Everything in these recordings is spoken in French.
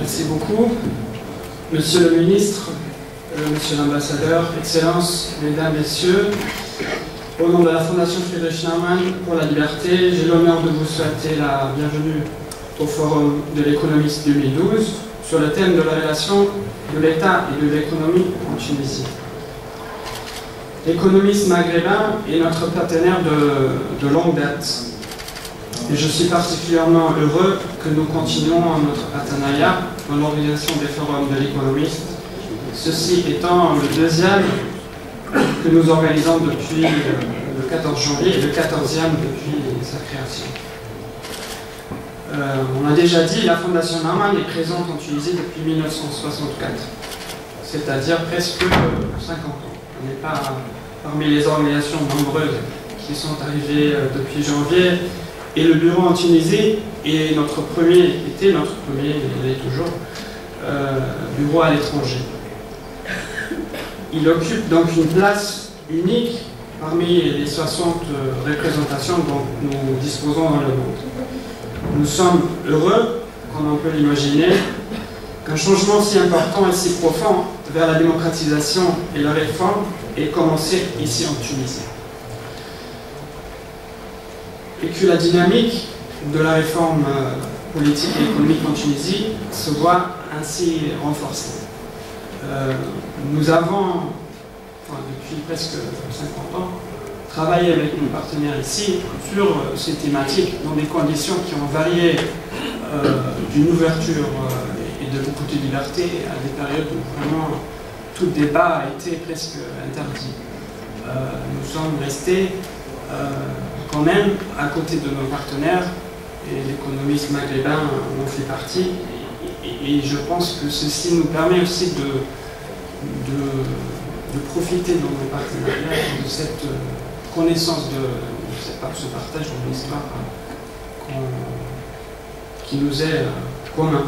Merci beaucoup. Monsieur le ministre, monsieur l'ambassadeur, Excellences, mesdames, messieurs, au nom de la Fondation Friedrich Naumann pour la liberté, j'ai l'honneur de vous souhaiter la bienvenue au Forum de l'économiste 2012 sur le thème de la relation de l'État et de l'économie en Tunisie. L'économiste maghrébin est notre partenaire de longue date. Et je suis particulièrement heureux que nous continuons notre partenariat dans l'organisation des forums de l'économiste, ceci étant le deuxième que nous organisons depuis le 14 janvier et le 14e depuis sa création. On a déjà dit, la Fondation Naumann est présente en Tunisie depuis 1964, c'est-à-dire presque 50 ans. On n'est pas parmi les organisations nombreuses qui sont arrivées depuis janvier. Et le bureau en Tunisie était notre premier, il est toujours, bureau à l'étranger. Il occupe donc une place unique parmi les 60 représentations dont nous disposons dans le monde. Nous sommes heureux, comme on peut l'imaginer, qu'un changement si important et si profond vers la démocratisation et la réforme ait commencé ici en Tunisie. Et que la dynamique de la réforme politique et économique en Tunisie se voit ainsi renforcée. Nous avons, depuis presque 50 ans, travaillé avec nos partenaires ici sur ces thématiques dans des conditions qui ont varié d'une ouverture et de beaucoup de liberté à des périodes où vraiment tout débat a été presque interdit. Nous sommes restés quand même à côté de nos partenaires, et l'économiste maghrébin en fait partie, et je pense que ceci nous permet aussi de profiter dans nos partenariats de cette connaissance ce partage de l'histoire qui nous est commun.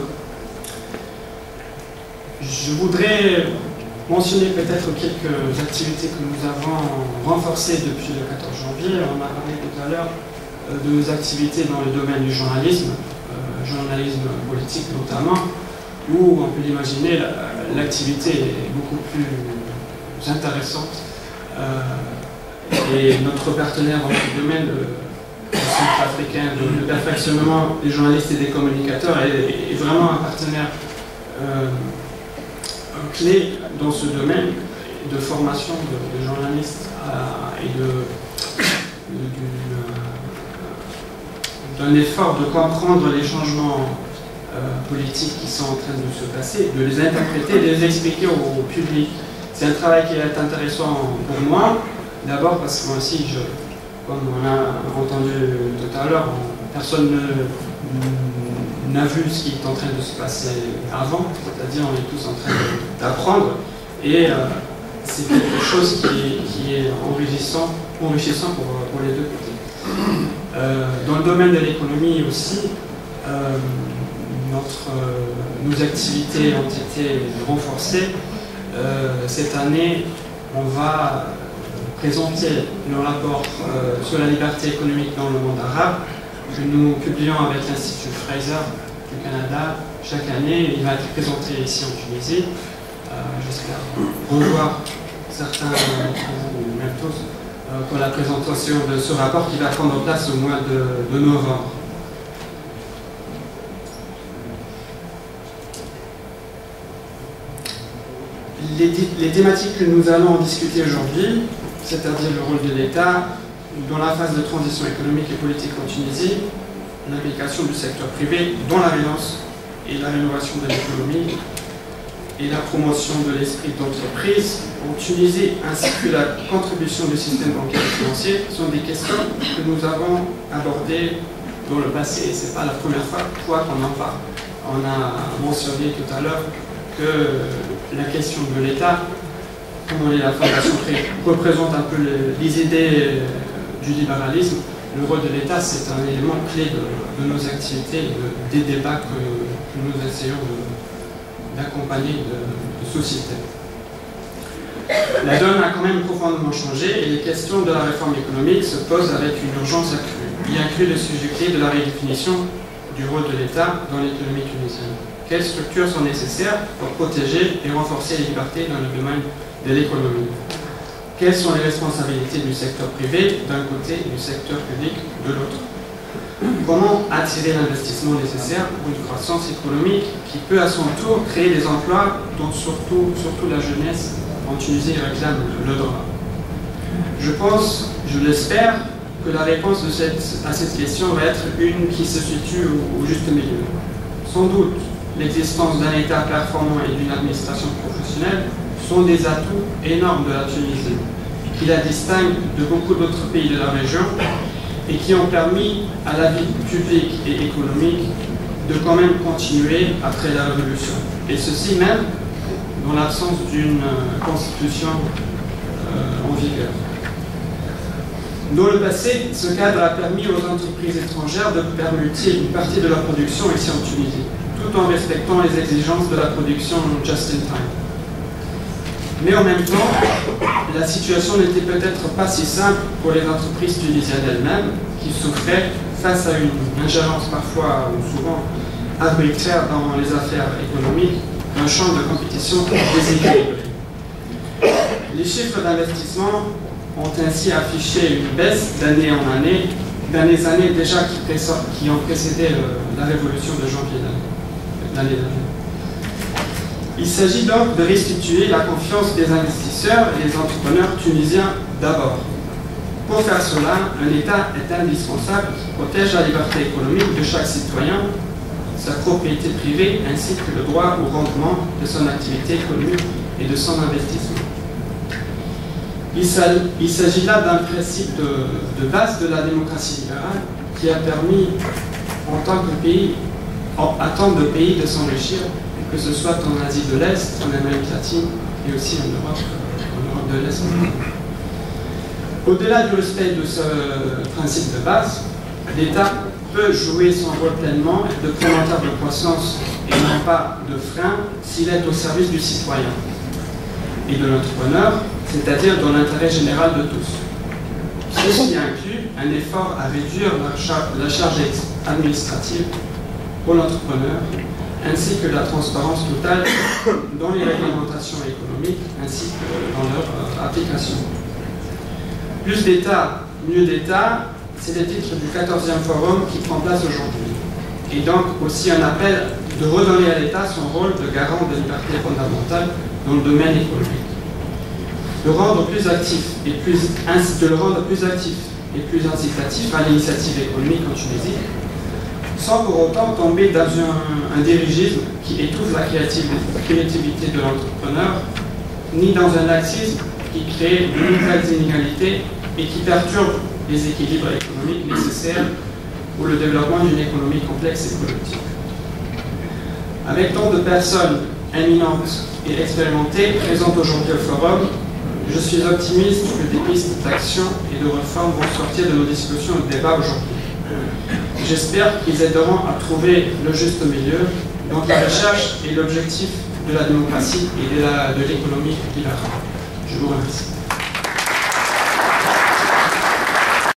Je voudrais mentionner peut-être quelques activités que nous avons renforcées depuis le 14 janvier. On a parlé tout à l'heure de nos activités dans le domaine du journalisme politique notamment, où on peut l'imaginer, l'activité est beaucoup plus intéressante. Et notre partenaire dans ce domaine, le Centre africain de perfectionnement des journalistes et des communicateurs, est vraiment un partenaire clé dans ce domaine de formation de journalistes et d'un effort de comprendre les changements politiques qui sont en train de se passer, de les interpréter, de les expliquer au public. C'est un travail qui est intéressant pour moi, d'abord parce que moi aussi, comme on a entendu tout à l'heure, personne n'a vu ce qui est en train de se passer avant, c'est-à-dire on est tous en train d'apprendre, et c'est quelque chose qui est enrichissant pour les deux côtés. Dans le domaine de l'économie aussi, nos activités ont été renforcées. Cette année, on va présenter le rapport sur la liberté économique dans le monde arabe que nous publions avec l'Institut Fraser du Canada chaque année. Il va être présenté ici en Tunisie. J'espère revoir certains d'entre vous, ou même tous, pour la présentation de ce rapport qui va prendre place au mois de novembre. Les thématiques que nous allons discuter aujourd'hui, c'est-à-dire le rôle de l'État dans la phase de transition économique et politique en Tunisie, l'implication du secteur privé dans la relance et la rénovation de l'économie et la promotion de l'esprit d'entreprise en Tunisie, ainsi que la contribution du système bancaire et financier, sont des questions que nous avons abordées dans le passé, et ce n'est pas la première fois qu'on en parle. On a mentionné tout à l'heure que la question de l'État, comme la Fondation représente un peu les idées du libéralisme, le rôle de l'État, c'est un élément clé de nos activités, des débats que nous essayons d'accompagner de société. La donne a quand même profondément changé et les questions de la réforme économique se posent avec une urgence accrue. Il inclut le sujet clé de la redéfinition du rôle de l'État dans l'économie tunisienne. Quelles structures sont nécessaires pour protéger et renforcer les libertés dans le domaine de l'économie? Quelles sont les responsabilités du secteur privé d'un côté et du secteur public de l'autre? Comment attirer l'investissement nécessaire pour une croissance économique qui peut à son tour créer des emplois dont surtout la jeunesse en Tunisie réclame le droit? Je pense, je l'espère, que la réponse à cette question va être une qui se situe au juste milieu. Sans doute, l'existence d'un État performant et d'une administration professionnelle sont des atouts énormes de la Tunisie, qui la distinguent de beaucoup d'autres pays de la région et qui ont permis à la vie publique et économique de quand même continuer après la Révolution. Et ceci même dans l'absence d'une constitution en vigueur. Dans le passé, ce cadre a permis aux entreprises étrangères de permuter une partie de la production ici en Tunisie, tout en respectant les exigences de la production just in time. Mais en même temps, la situation n'était peut-être pas si simple pour les entreprises tunisiennes elles-mêmes, qui souffraient face à une ingérence parfois ou souvent arbitraire dans les affaires économiques, d'un champ de compétition déséquilibré. Les chiffres d'investissement ont ainsi affiché une baisse d'année en année, dans les années déjà qui ont précédé la révolution de janvier l'année dernière. Il s'agit donc de restituer la confiance des investisseurs et des entrepreneurs tunisiens d'abord. Pour faire cela, un État est indispensable qui protège la liberté économique de chaque citoyen, sa propriété privée ainsi que le droit au rendement de son activité économique et de son investissement. Il s'agit là d'un principe de base de la démocratie libérale qui a permis en tant que pays, à tant de pays de s'enrichir, que ce soit en Asie de l'Est, en Amérique latine et aussi en Europe de l'Est. Au-delà du respect de ce principe de base, l'État peut jouer son rôle pleinement de promoteur de croissance et non pas de frein s'il est au service du citoyen et de l'entrepreneur, c'est-à-dire dans l'intérêt général de tous. Ceci inclut un effort à réduire la charge administrative pour l'entrepreneur, ainsi que la transparence totale dans les réglementations économiques, ainsi que dans leur application. Plus d'État, mieux d'État, c'est le titre du 14e forum qui prend place aujourd'hui. Et donc aussi un appel de redonner à l'État son rôle de garant de libertés fondamentales dans le domaine économique. De le rendre plus actif et plus incitatif à l'initiative économique en Tunisie, sans pour autant tomber dans un dirigisme qui étouffe la créativité de l'entrepreneur, ni dans un laxisme qui crée de nouvelles inégalités et qui perturbe les équilibres économiques nécessaires pour le développement d'une économie complexe et productive. Avec tant de personnes éminentes et expérimentées présentes aujourd'hui au forum, je suis optimiste que des pistes d'action et de réforme vont sortir de nos discussions et de débats aujourd'hui. J'espère qu'ils aideront à trouver le juste milieu dans la recherche et l'objectif de la démocratie et de l'économie libérale. Je vous remercie.